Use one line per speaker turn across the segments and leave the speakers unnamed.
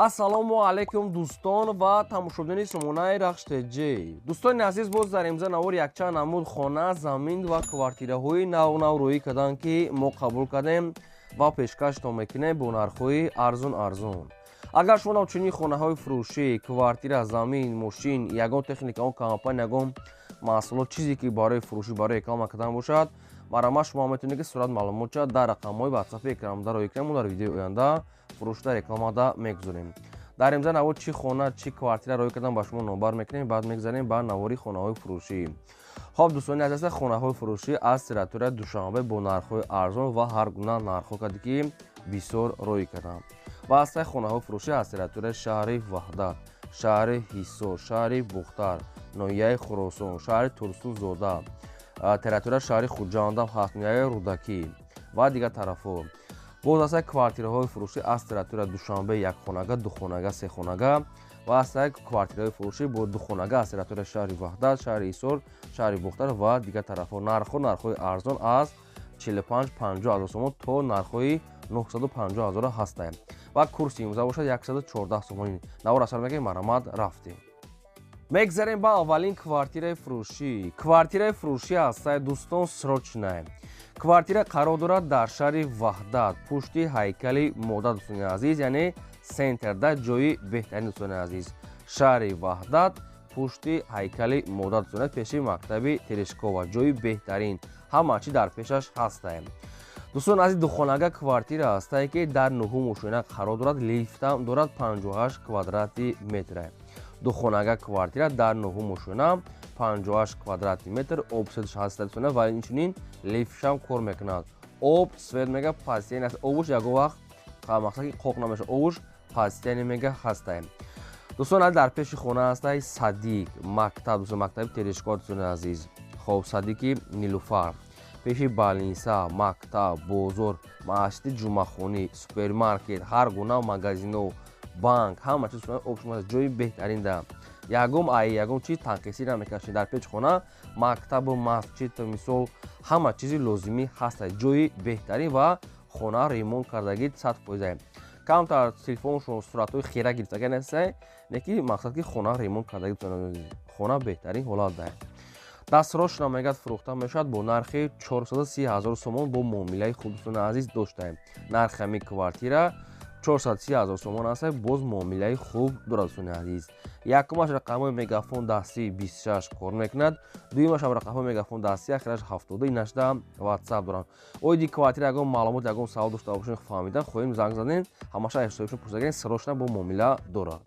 ассалому алайкум дӯстон ва тамошобини сомонаи рахштеҷӣ. Дӯстони азиз, боз дар имза навори якчанд намуд хона, замин ва квартираҳои нав рӯӣ карданд, ки мо қабул кардем ва пешкаштон мекунем бо нархҳои арзон. Агар шумо навчунии хонаҳои фурӯшӣ, квартира, замин, мошин, ягон техника, компания, ягон маҳсулот, чизе ки барои фурӯшӣ, барои реклама кардан бошад, марама шумо метавонед ки сурат маълумотша дар рақамҳои ватсапи экранда роӣ кунем. Мо дар видеои оянда фурӯшида рекламада мегузорем. Дар имза навор чӣ хона, чӣ квартира роӣ кардан ба шумо номбар мекунем, баъд мегзарем ба навори хонаҳои фурӯшӣ. Хоб дӯстони азиз, хонаҳои фурӯшӣ аз территорияи Душанбе бо нархҳои арзон ва ҳар гуна нархҳо карда ки бисёр роӣ карданд. Ва аз хонаҳои фурӯшӣ аз территорияи шаҳри Ваҳдат, шаҳри Ҳисор, шаҳри Бухтар, ноҳияи Хӯросон, шаҳри Турсунзода, территорияи шаҳри Хуҷандам ҳаст, ноҳияи Рудакӣ ва дигар тарафҳо. Боз аз квартираҳои фурӯшӣ аз территорияи Душанбе якхонага, духонага, сехонага ва аз квартираҳои фурӯшӣ бо духонага аз территорияи шаҳри Ваҳдат, шаҳри Ҳисор, шаҳри Бухтар ва дигар тарафҳо. Нархҳои арзон аз 45-50 ҳазор сомон то нархҳои 950 ҳазор ҳастанд ва курси имза бошад 114 сомонӣ. Навор асар мегӯяд марамад рафтем. Мегзарем ба аввалин квартираи фурӯшӣ. Квартираи фурӯшӣ ҳастаи дӯстон срочная. Квартира қарор дорад дар шаҳри Ваҳдат, пушти ҳайкали модар, дӯстони азиз, яъне сентерда, ҷои беҳтарин, дӯстони азиз. Шаҳри Ваҳдат, пушти ҳайкали модар, дӯстони азиз, пеши мактаби Терешкова, ҷои беҳтарин, ҳама чӣ дар пешаш ҳастаем. дӯстони азиз, духонага квартира ҳастае ки дар 9 мошина қарор дорад, лифтам дорад 58 квадрати метра. Духонага квартира дар 9 мошина 58 квадрати метр, обсветш ҳастад, ва инчунин лифтшам кор мекунад. Об свет мега пастяни аст, обуш ягон вақт мақсад ки қоқ намеша, обуш пастяни мега ҳастаем. дӯстон азиз, дар пеши хона ҳастаи Садиқ, мактаб, дӯстон мактаби Терешкова, дӯстони азиз. Хоб Садиқи Нилуфар, пеши балниса, мактаб, бозор, масҷиди ҷумъахонӣ, супермаркет, ҳар гуна магазино, банк, ҳама чиз ҷои беҳтарин да. Ягон чиз танқисӣ намекашед. Дар пеши хона мактабу масҷид, мисол ҳама чизи лозимӣ ҳаста. Ҷои беҳтарин ва хона ремонт кардагӣ 100%. Камтар телефоншон суратҳои хира гирифтага неста, не ки мақсад ки хона ремонт кардагӣ, хона беҳтарин ҳолат дорад. Дастсрочно мегӯяд фурӯхта мешавад бо нархи 430 ҳазор сомон бо муомилаи худ, дӯстони азиз, доштаем. Нархи ҳамин квартира 430 ҳазор сомон аст, боз муомилаи хуб дорад, дӯстони азиз. Якумаш рақамҳои мегафон дастии 26 кор мекунад, дуюмашам рақамҳои мегафон дастии ахираш 70, инашда ватсап доранд. Оиди квартира ягон маълумот, ягон савол дошта бошем, фаҳмидан хоҳем, занг заден, ҳамаша ҳисобшон пурсидагирем, срочно бо муомила дорад.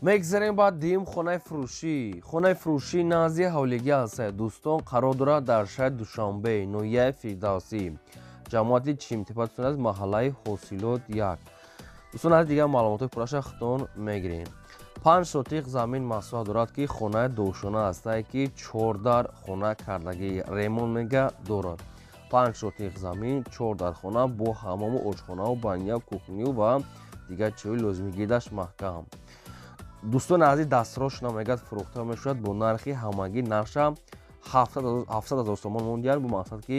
Мегзарем ба дуюм хонаи фурӯшӣ. Хонаи фурӯшӣ назди ҳавлигӣ аст, дӯстон, қарор дорад дар шаҳри Душанбе, ноҳияи Фирдавсӣ, ҷамоати Чимтепа, дӯстон азиз, маҳаллаи Ҳосилот 1. дӯстон азиз, дигар маълумотои пурраша худтон мегирем. 5 сотиқ замин маҳсулат дорад, ки хонаи дошона ҳастае ки 4 дар хона кардагӣ, ремонт мега дорад. 5 сотиқ замин, 4 дар хона бо ҳаммому, ошхонаву, баня, кухню ва дигар чизҳои лозимӣ, гирдаш маҳкам. дӯстони азиз, дастсрочно мегӯяд фурӯхта мешавад бо нархи ҳамагӣ, нарша 700 ҳазор сомон мондияр, бо мақсад ки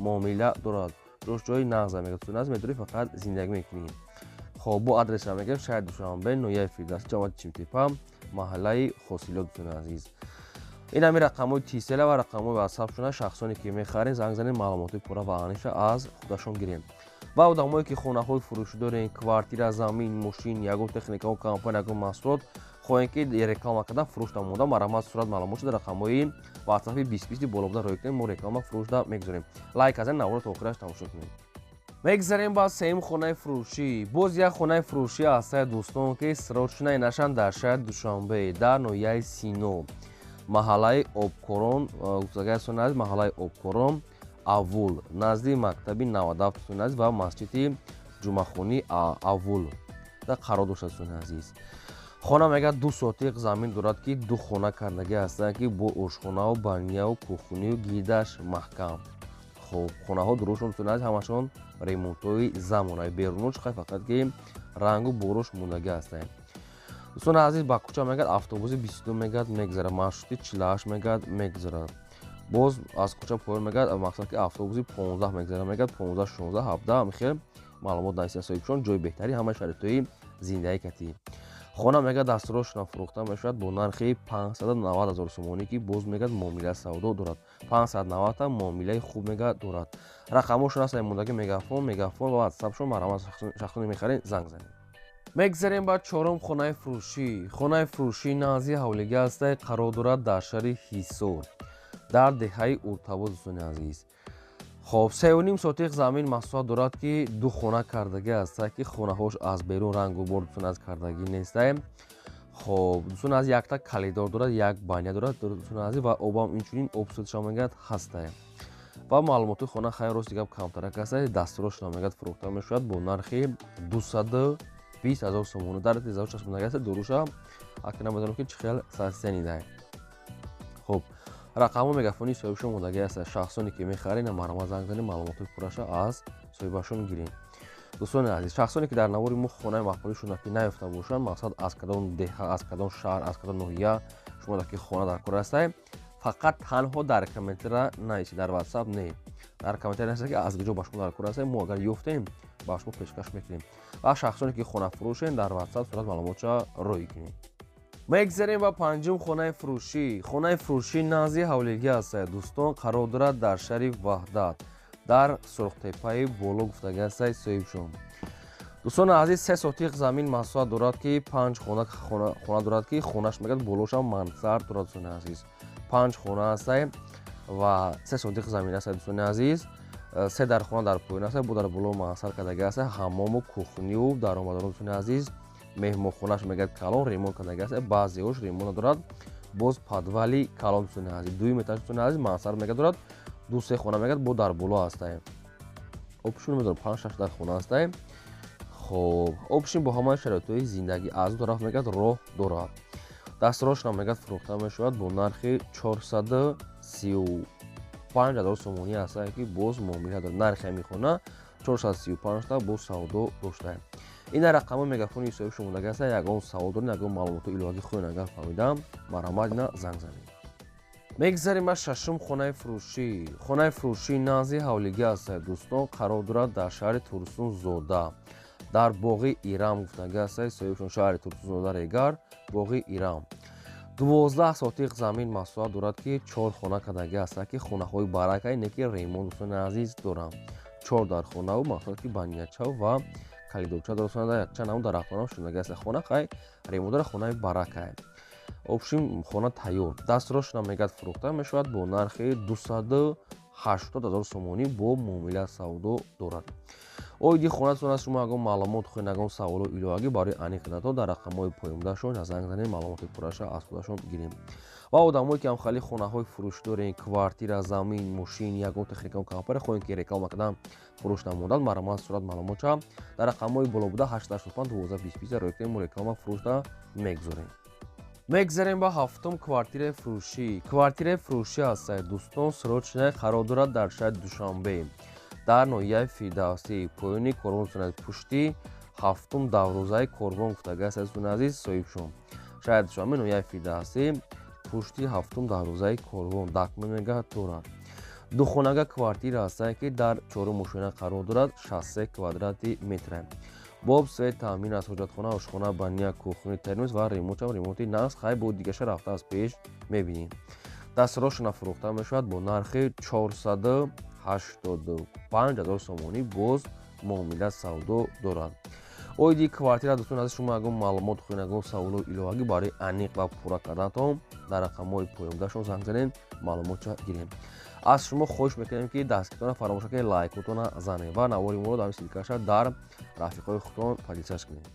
муомила дорад. ҷои нағза мегӯяд, дӯстони азиз, метавонӣ фақат зиндагӣ мекунӣ. Хоб, бо адресша мегӯям шаҳри Душанбе, ноҳияи Фирдавсӣ, ҷамоати Чимтепа, маҳаллаи Ҳосилот, дӯстони азиз. ин ҳамин рақамҳои тисела ва рақамҳои ватсапшона, шахсоне ки мехарем, занг занем, маълумоти пурра ва аниша аз худашон гирем. ва одамое ки хонаҳои фурӯшӣ дорем, квартира, замин, мошин, ягон техника, компания, ягон маҳсулот хоҳем ки реклама кардан, фурӯшда монда, марамат сурат маълумотшо дар рақамҳои ватсапи 20 боло буда роӣ кунем, мо реклама фурӯшда мегузорем. Лайк казем, навора то охираш тамошо кунем. Мегзарем ба сеюм хонаи фурӯшӣ. Боз як хонаи фурӯшӣ ҳастаи дӯстон, ки срочна инашан дар шаҳри Душанбе, дар ноҳияи Сино, маҳаллаи Обкорон, маҳаллаи Обкорон Аввул, назди мактаби 97 ва масҷиди ҷумъахонӣ Аввул қарор доштад, дӯстони азиз. хона мегӯяд 2 сотиқ замин дорад, ки 2 хона кардагӣ ҳастанд, ки бо ошхонаву, баняу, кухню, гирдаш маҳкам. хоб, хонаҳо дурустшон, дӯстони азиз, ҳамашон ремонтҳои замонави, беруноч хай, фақат ки рангу борош мондагӣ ҳастанд. дӯстони азиз, ба кӯча мегӯяд автобуси 22 мегӯяд мегзарад, маршрути 48 мегӯяд мегзарад. боз аз кӯча поён мегӯяд, мақсад ки автобуси 15 мегзарад, мегӯяд 15, 16, 17, михел маълумот нависед соҳибшон, ҷои беҳтари, ҳама шароитҳои зиндаи катӣ. хона мегӯяд дастурошона фурӯхта мешавад бо нархи 590 000 сомонӣ ки боз мегӯяд муомилаи савдо дорад. 590 муомилаи хуб мегӯяд дорад. Рақамошон ҳастанд мондаги мегафон ва ватсапшон марҳамат шахсоне мехаред занг занед. мегзарем ба чорум хонаи фурӯшӣ. Хонаи фурӯшии назди ҳавлига ҳастай қарор дорад дар шаҳри Ҳисор дар деҳаи Уртавоз дӯстони азиз. хоб 3.5 сотиқ замин маҳсулот дорад ки ду хона кардагӣ ҳастай ки хонаҳош аз берун рангу бор дӯстони аз кардагӣ нестай. хоб дӯстони аз якта калидор дорад, як баня дорад дӯстони азиз ва обам инчунин обсӯдшава мегӯяд ҳастай. ва маълумоти хона хайр рости гап камтарак ҳастай. Дастурошона мегӯяд фурӯхта мешавад бо нархи 220 000 сомон. дар тезаро чашмонаги ҳастай доруша акна намедонам ки чӣ хел састенидай. хоб рақамҳо мегафони соҳибшон мондаги ҳастай. шахсоне ки мехаред марҳамат занг занед маълумоти пурраша аз соҳибашон гиред. дӯстони азиз, шахсоне ки дар навори мо хонаи маҳбубишона ки наёфта бошанд, мақсад аз кадом деҳа, аз кадом шаҳр, аз кадом ноҳия шумо ки хона дар кор ҳастай, фақат танҳо дар комментара нависед, дар ватсап не. Дар комментара нависед ки аз куҷо ба шумо дар кор ҳастай, мо агар ёфтем ба шумо пешкаш мекунем. ва шахсоне ки хона фурӯшен дар ватсап сурат маълумотша рӯй кунед. мегзарем ба панҷум хонаи фурӯшӣ. Хонаи фурӯшии назди ҳавлига ҳастай дӯстон қарор дорад дар шаҳри Ваҳдат дар Сурхтепаи боло гуфтагӣ ҳастай соҳибшон. дӯстони азиз 3 сотиқ замин маҳсулот дорад ки 5 хона дорад ки хонаш мегӯяд болошам мансард дорад дӯстони азиз. 5 хона ҳастай ва 3 сотиқ замин ҳастай дӯстони азиз. 3 дар хона дар поён ҳастай, бо дар боло мансард кардагӣ ҳастай, ҳаммому кухнию даромадарон дӯстони азиз. меҳмонхонаш мегӯяд калон ремонт кардагӣ ҳастай, баъзеҳош ремонт надорад, боз падвали калон дӯстони азиз. дуюм этаж дӯстони азиз мансард мегӯяд дорад, 2-3 хона мегӯяд бо дар боло ҳастай. опшон медорад 5-6 дар хона ҳастай. хоб опшин бо ҳамаи шароитҳои зиндагӣ аз ду тараф мегӯяд роҳ дорад. дастурошона мегӯяд фурӯхта мешавад бо нархи 435 000 сомонӣ ҳастай ки боз муомила дорад. нархи ҳамин хона 435 та бо савдо доштаем. ина рақамҳо мегафони соҳибшон мондаги ҳастай. ягон савол доред, ягон маълумоти иловагӣ хоҳед агар фаҳмидам, марҳамат ина занг занед. мегзарем ба шашум хонаи фурӯшӣ. хонаи фурӯшии назди ҳавлига ҳастай дӯстон қарор дорад дар шаҳри Турсунзода дар боғи Ирам гуфтагӣ ҳастай соҳибшон. шаҳри Турсунзода регар боғи Ирам 12 сотиқ замин маҳсулот дорад ки 4 хона кардагӣ ҳастай ки хонаҳои баракай не ки ремонт дӯстони азиз дорам. 4 дар хонаву мақсад ки банячав ва калидорча дорад, якча наву дарахтонам шунагӣ ҳастай. хона хай ремонт дорад, хонаи баракай. опшин хона тайёр. дастурошона мегӯяд фурӯхта мешавад бо нархи 280 000 сомонӣ бо муомила савдо дорад. оиди хонатон аз шумо ягон маълумот хоҳед, ягон саволу иловагӣ барои аниқ додо дар рақамҳои поёмдашон занг занед маълумоти пурраша аз худашон гирем. ва одамое ки ҳамхали хонаҳои фурӯш дорен, квартира, замин, мошин, ягон техникаи компания хоҳем ки реклама кардан фурӯш намудад, марҳамат сурат маълумотша дар рақамҳои боло буда 885 1225 рӯй кунед, мо реклама фурӯшда мегзорем. мегзарем ба ҳафтум квартираи фурӯшӣ. квартираи фурӯшӣ ҳастай дӯстон срочная қарор дорад дар шаҳри Душанбе дар ноҳияи Фирдавсӣ поёни корвон пушти ҳафтум даврӯзаи корвон гуфтагӣ ҳастай дӯстони азиз соҳибшон. шаҳри Душанбе ноҳияи Фирдавсӣ пушти ҳафтум даврӯзаи корвон дакме мегӯяд дорад. духонага квартира ҳастай ки дар чорум ошина қарор дорад, 63 квадрати метра. боб свет таъмин аз ҳоҷатхона, ошхона, баня, кухни, термос ва ремонти нағз хай бо дигаша рафта аз пеш мебинем. дастурошона фурӯхта мешавад бо нархи 485 000 сомонӣ боз муомила савдо дорад. оиди квартира дӯстон аз шумо ягон маълумот хоҳед, ягон саволу иловагӣ барои аниқ ва пурра карданатон дар рақамҳои поёмдашон занг занед маълумотша гирем. аз шумо хоҳиш мекунем ки дастгиртона фаромош накунед лайкотона занед ва навори моро дар силкаша дар рафиқои худтон падисаш кунед.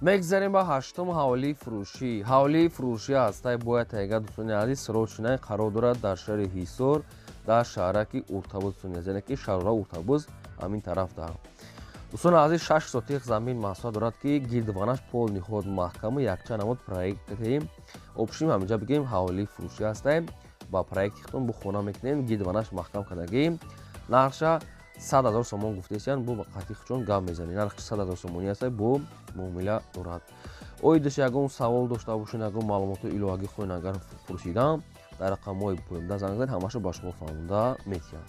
мегзарем ба ҳаштум ҳавлии фурӯшӣ. ҳавлии фурӯшӣ ҳастай бояд тайга дӯстони азиз срочная қарор дорад дар шаҳри Ҳисор дар шаҳраки Уртавоз дӯстони азиз, яъне ки шаҳрора Уртавоз ҳамин тараф дар. дӯстони азиз 6 сотиқ замин маҳсулот дорад ки гирдванаш пол ниҳод маҳкаму якча намуд проектем. опшин ҳаминҷа бигем ҳавлии фурӯшӣ ҳастай ба проекти худтон бо хона мекунем, гирдванаш маҳкам кардагӣ. нархша 100 000 сомон гуфтесиян бо қати худшон гап мезанем. нархи 100 000 сомонӣ ҳастай бо муомила дорад. оидаш ягон савол дошта бошед, ягон маълумоти иловагӣ хоҳед агар пурсидам, дар рақамҳои поёмда занг занед, ҳамаашо ба шумо фаҳмонда метиҳам.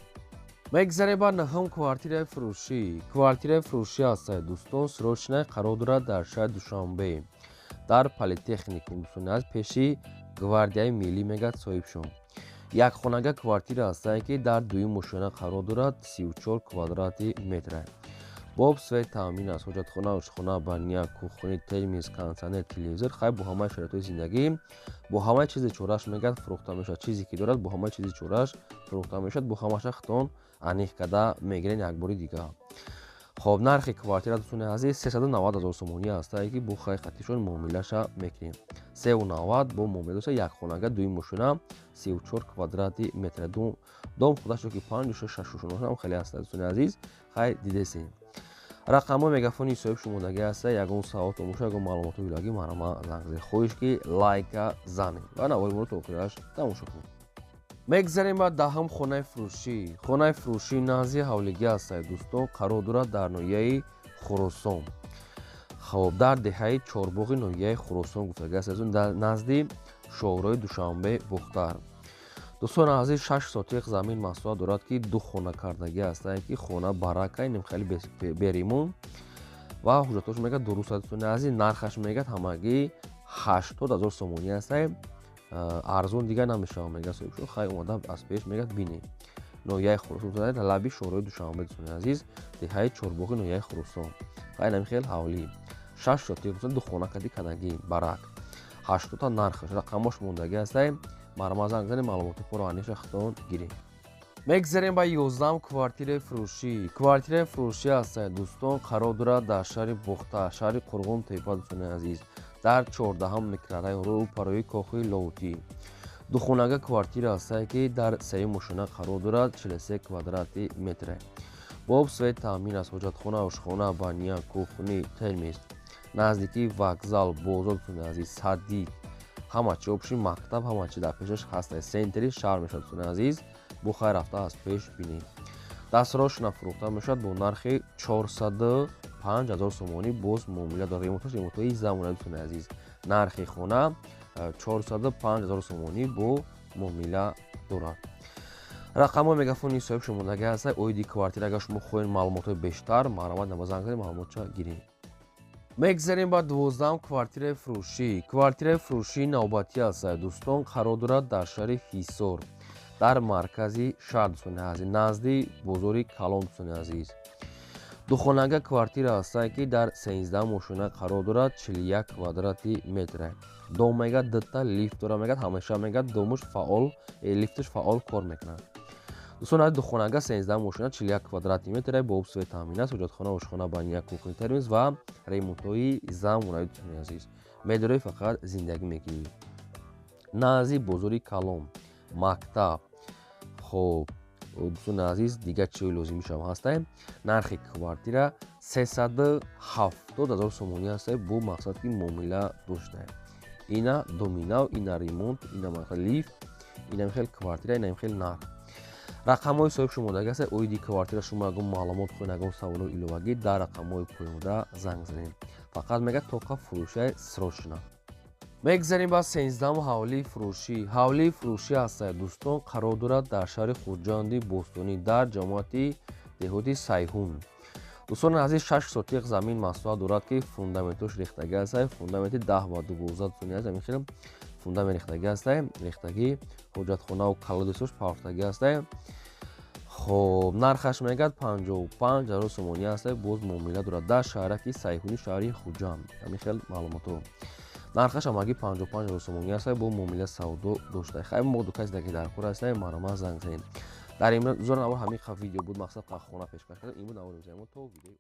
мегзарем ба наҳум квартираи фурӯшӣ. квартираи фурӯшӣ ҳастай дӯстон срочная қарор дорад дар шаҳри Душанбе дар политехникум дӯстони азиз пеши гвардияи миллӣ мегӯяд соҳиб шум. Якхонага квартира ҳастае ки дар дуюм мошина қарор дорад, 34 квадрати метр. Боб, свет, таъмин аст, ҳоҷатхона, ошхона, баня, кухня, термис, кондитсионер, телевизор, хай бо ҳамаи шароитҳои зиндагӣ, бо ҳамаи чизи чораш мегӯяд фурӯхта мешавад. Чизе ки дорад бо ҳамаи чизи чораш фурӯхта мешавад, бо ҳамаша хитон аниқ карда мегирен якбори дигар. Хоб, нархи квартира дӯстони азиз 390 000 сомонӣ ҳастае ки бо хай хаттишон муомилаша мекунем. 390 бо муомила якхонага дуюм мошина 34 квадрати метр. Дом худашо ки 5-6 хеле ҳаста дӯстони азиз, хай дидесем. Рақамҳои мегафони соҳиб шумодагӣ ҳаста. Ягон савол томоша, ягон маълумоти иловагӣ марама занг занед. Хоҳиш ки лайка занед ва навори моро то охираш тамошо кунед. Мегзарем ба даҳум хонаи фурӯшӣ. Хонаи фурӯшӣ назди ҳавлигӣ ҳастае дӯстон, қарор дорад дар ноҳияи Хӯросон. Хоб, дар деҳаи Чорбоғи ноҳияи Хӯросон гуфтагӣ аст, дар назди шоҳраҳои Душанбе Бухтар. Дӯстони азиз 6 сотиқ замин маҳсулот дорад ки ду хона кардагӣ ҳастае ки хона барака нем хеле беримон ва ҳуҷҷатош мегӯяд дуруст аст. Дӯстони азиз нархаш мегӯяд ҳамагӣ 80 000 сомонӣ ҳастае. Арзон дигар намешавад мегӯяд соҳиб шумо, хай омада аз пеш мегӯяд бинед. Ноҳияи Хӯросон лаби шоҳраҳои Душанбе дӯстони азиз, деҳаи Чорбоғи ноҳияи Хӯросон. Хай нами хел ҳавлӣ 6 сотиқ ду хона кади кадагӣ барак 80 нархаш. Рақамош мондагӣ ҳастае. Марама занг занед, маълумоти пурро аниша хитон гирем. Мегзарем ба 11-ум квартираи фурӯшӣ. Квартираи фурӯшӣ ҳастае дӯстон, қарор дорад дар шаҳри Бухта, шаҳри Қурғонтепа дӯстони азиз, дар 14-ум микрорайон рӯпарои Кохӯи Ловутӣ. Духонага квартира ҳастае ки дар сеюм мошина қарор дорад, 43 квадрати метр. Боб, свет, таъмин аст, ҳоҷатхона, ошхона, баня, кухня, термис, наздикии вокзал, бозор дӯстони азиз, садид, ҳама чи обши мактаб, ҳама чи дар пешаш ҳастае. Сентри шаҳр мешавад дӯстони азиз, бо хай рафта аз пеш бинем. Дастроошина фурӯхта мешавад бо нархи 405 000 сомонӣ. Боз муомила дорад. Ремонтҳои замонави дӯстони азиз. Нархи хона 405 000 сомонӣ бо муомила дорад. Рақамҳои мегафони соҳиб шумодагӣ ҳастае. Оиди квартира агар шумо хоҳед маълумотҳои бештар, маромад намо занг занед, маълумотша гирем. Мегзарем ба 12-ум квартираи фурӯшӣ. Квартираи фурӯшии навбатӣ ҳастае дӯстон, қарор дорад дар шаҳри Ҳисор, дар маркази шаҳр дӯстони азиз, назди бозори Калон дӯстони азиз. Духонага квартира ҳастае ки дар 13-ум мошина қарор дорад, 41 квадрати метр. Дом мегӯяд дитта лифт дорад, мегӯяд ҳамеша мегӯяд домуш фаъол, лифташ фаъол кор мекунад. дӯстони азиз, духонага 13-ум мошина 41 квадрати метр, бо свет таъмин аст, ҳоҷатхона, ошхона, баня, кухня, термис ва ремонтҳои замонави дӯстони азиз. Медорӣ фақат зиндагӣ мекунӣ. Назди бозори Калон, мактаб. Хоб, дӯстони азиз, дигар чиҳои лозимишам ҳастае. Нархи квартира 370 000 сомонӣ ҳастае, бо мақсад ки муомила доштае. Ина доминав, ина ремонт, ина лифт, ина михел квартира, ина михел нарх. Рақамҳои соҳиб шумодагӣ ҳастае. Оиди квартира шумо ягон маълумот хоҳед, ягон саволҳои иловагӣ дар рақамҳои поёнда занг занед. Фақат мегӯяд тока фурӯшае срочна. Мегзарем ба 13-ум ҳавлии фурӯшӣ. Ҳавлии фурӯшӣ ҳастае дӯстон, қарор дорад дар шаҳри Хурҷанди Бостонӣ, дар ҷамоати деҳоти Сайҳун. Дӯстони азиз, 6 сотиқ замин маҳсулот дорад ки фундаментош рехтагӣ ҳастае. Фундаменти 10 ва 12 дӯстони азиз, ҳамин фундамент рехтагӣ ҳастае. Рехтагӣ ҳоҷатхонаву калодисош парафтагӣ ҳастае. Хоб, нархаш мегӯяд 55 000 сомонӣ ҳастае, боз муомила дорад дар шаҳраки Сайҳуни шаҳри Хурҷанд. Ҳамин хел маълумото. Нархаш ҳамагӣ 55 000 сомонӣ ҳастае, бо муомила савдо доштае. Хай мо дукаси даги дар кор ҳастае, марама занг занед. Дар имрӯз навор ҳамин видео буд, мақсад хона пешкаш кардан. Ин буд навори музаимо то видеои